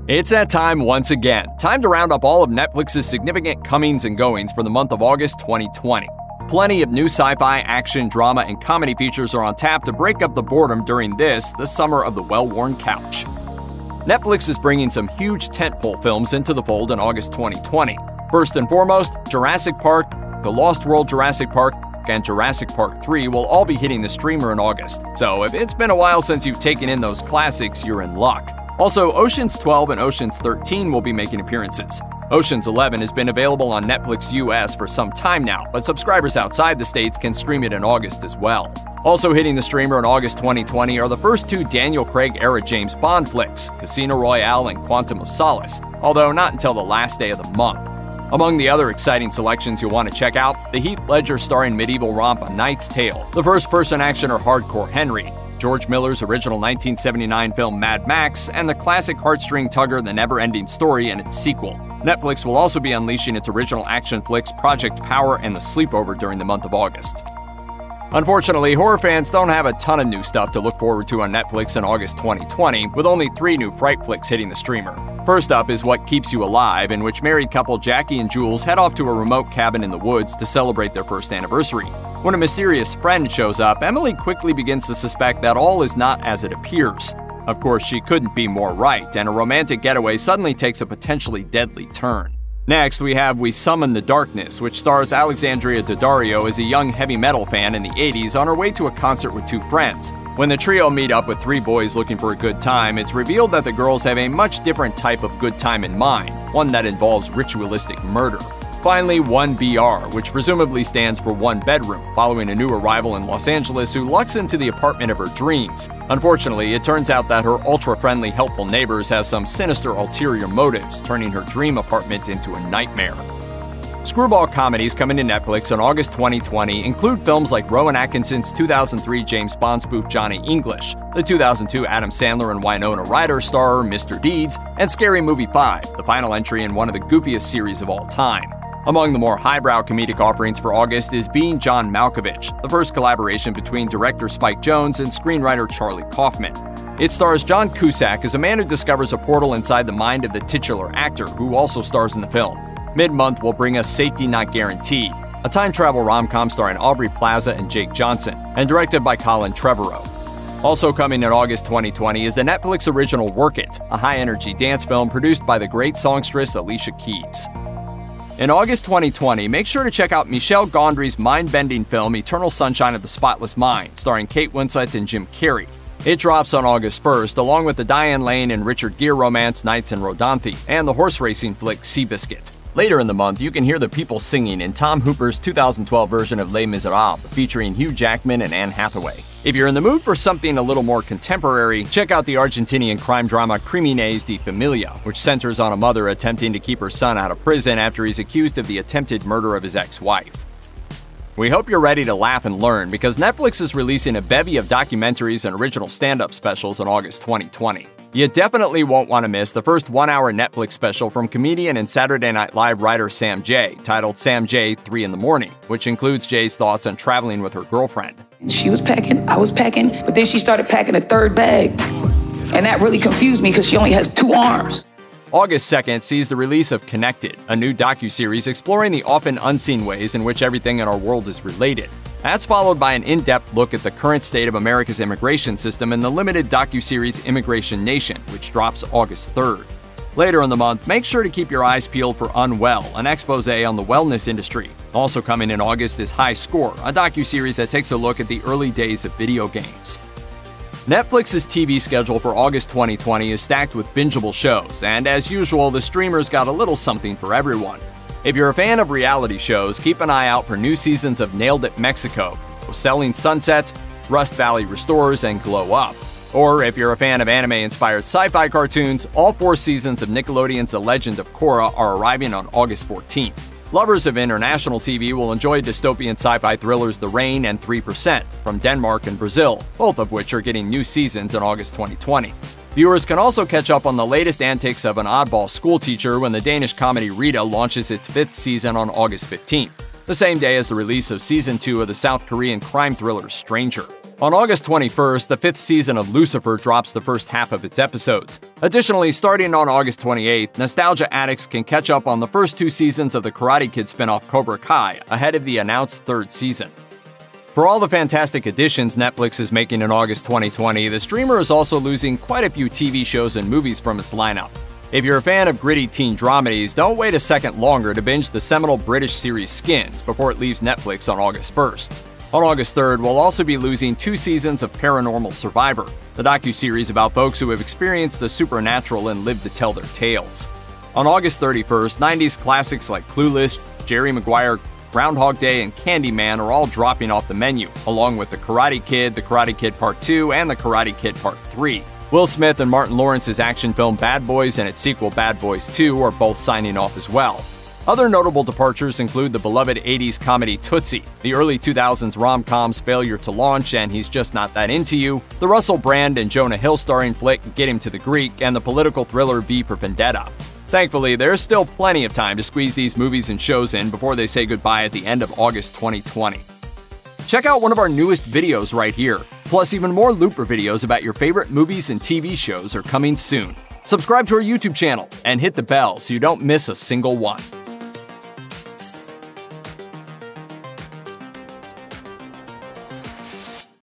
It's that time once again. Time to round up all of Netflix's significant comings and goings for the month of August 2020. Plenty of new sci-fi, action, drama, and comedy features are on tap to break up the boredom during the summer of the well-worn couch. Netflix is bringing some huge tentpole films into the fold in August 2020. First and foremost, Jurassic Park, The Lost World Jurassic Park, and Jurassic Park 3 will all be hitting the streamer in August. So if it's been a while since you've taken in those classics, you're in luck. Also, Ocean's 12 and Ocean's 13 will be making appearances. Ocean's 11 has been available on Netflix US for some time now, but subscribers outside the States can stream it in August as well. Also hitting the streamer in August 2020 are the first two Daniel Craig-era James Bond flicks, Casino Royale and Quantum of Solace, although not until the last day of the month. Among the other exciting selections you'll want to check out, the Heath Ledger starring medieval romp A Knight's Tale, the first-person actioner Hardcore Henry, George Miller's original 1979 film Mad Max, and the classic heartstring tugger The Never-Ending Story and its sequel. Netflix will also be unleashing its original action flicks Project Power and The Sleepover during the month of August. Unfortunately, horror fans don't have a ton of new stuff to look forward to on Netflix in August 2020, with only 3 new fright flicks hitting the streamer. First up is What Keeps You Alive, in which married couple Jackie and Jules head off to a remote cabin in the woods to celebrate their first anniversary. When a mysterious friend shows up, Emily quickly begins to suspect that all is not as it appears. Of course, she couldn't be more right, and a romantic getaway suddenly takes a potentially deadly turn. Next, we have We Summon the Darkness, which stars Alexandria Daddario as a young heavy metal fan in the 80s on her way to a concert with 2 friends. When the trio meet up with 3 boys looking for a good time, it's revealed that the girls have a much different type of good time in mind, one that involves ritualistic murder. Finally, 1BR, which presumably stands for One Bedroom, following a new arrival in Los Angeles who lucks into the apartment of her dreams. Unfortunately, it turns out that her ultra-friendly, helpful neighbors have some sinister ulterior motives, turning her dream apartment into a nightmare. Screwball comedies coming to Netflix in August 2020 include films like Rowan Atkinson's 2003 James Bond spoof Johnny English, the 2002 Adam Sandler and Winona Ryder starrer Mr. Deeds, and Scary Movie 5, the final entry in one of the goofiest series of all time. Among the more highbrow comedic offerings for August is Being John Malkovich, the first collaboration between director Spike Jonze and screenwriter Charlie Kaufman. It stars John Cusack as a man who discovers a portal inside the mind of the titular actor, who also stars in the film. Mid-month will bring us Safety Not Guaranteed, a time travel rom-com starring Aubrey Plaza and Jake Johnson, and directed by Colin Trevorrow. Also coming in August 2020 is the Netflix original Work It, a high-energy dance film produced by the great songstress Alicia Keys. In August 2020, make sure to check out Michel Gondry's mind-bending film Eternal Sunshine of the Spotless Mind, starring Kate Winslet and Jim Carrey. It drops on August 1st, along with the Diane Lane and Richard Gere romance Knights and Rodanthe, and the horse racing flick Seabiscuit. Later in the month, you can hear the people singing in Tom Hooper's 2012 version of Les Miserables, featuring Hugh Jackman and Anne Hathaway. If you're in the mood for something a little more contemporary, check out the Argentinian crime drama Crímenes de Familia, which centers on a mother attempting to keep her son out of prison after he's accused of the attempted murder of his ex-wife. We hope you're ready to laugh and learn, because Netflix is releasing a bevy of documentaries and original stand-up specials in August 2020. You definitely won't want to miss the first 1-hour Netflix special from comedian and Saturday Night Live writer Sam Jay, titled Sam Jay 3 in the Morning, which includes Jay's thoughts on traveling with her girlfriend. She was packing, I was packing, but then she started packing a 3rd bag. And that really confused me because she only has 2 arms. August 2nd sees the release of Connected, a new docuseries exploring the often unseen ways in which everything in our world is related. That's followed by an in-depth look at the current state of America's immigration system in the limited docuseries Immigration Nation, which drops August 3rd. Later in the month, make sure to keep your eyes peeled for Unwell, an expose on the wellness industry. Also coming in August is High Score, a docuseries that takes a look at the early days of video games. Netflix's TV schedule for August 2020 is stacked with bingeable shows, and as usual, the streamers got a little something for everyone. If you're a fan of reality shows, keep an eye out for new seasons of Nailed It Mexico, Selling Sunset, Rust Valley Restores, and Glow Up. Or if you're a fan of anime-inspired sci-fi cartoons, all 4 seasons of Nickelodeon's The Legend of Korra are arriving on August 14th. Lovers of international TV will enjoy dystopian sci-fi thrillers The Rain and 3% from Denmark and Brazil, both of which are getting new seasons in August 2020. Viewers can also catch up on the latest antics of an oddball schoolteacher when the Danish comedy Rita launches its 5th season on August 15th, the same day as the release of Season 2 of the South Korean crime thriller Stranger. On August 21st, the 5th season of Lucifer drops the first half of its episodes. Additionally, starting on August 28th, nostalgia addicts can catch up on the first 2 seasons of the Karate Kid spin-off Cobra Kai, ahead of the announced 3rd season. For all the fantastic additions Netflix is making in August 2020, the streamer is also losing quite a few TV shows and movies from its lineup. If you're a fan of gritty teen dramedies, don't wait a second longer to binge the seminal British series Skins before it leaves Netflix on August 1st. On August 3rd, we'll also be losing 2 seasons of Paranormal Survivor, the docuseries about folks who have experienced the supernatural and lived to tell their tales. On August 31st, 90s classics like Clueless, Jerry Maguire, Groundhog Day, and Candyman are all dropping off the menu, along with The Karate Kid Part 2, and The Karate Kid Part 3. Will Smith and Martin Lawrence's action film Bad Boys and its sequel Bad Boys 2 are both signing off as well. Other notable departures include the beloved 80s comedy Tootsie, the early 2000s rom-com's Failure to Launch and He's Just Not That Into You, the Russell Brand and Jonah Hill starring flick Get Him to the Greek, and the political thriller V for Vendetta. Thankfully, there's still plenty of time to squeeze these movies and shows in before they say goodbye at the end of August 2020. Check out one of our newest videos right here. Plus, even more Looper videos about your favorite movies and TV shows are coming soon. Subscribe to our YouTube channel and hit the bell so you don't miss a single one.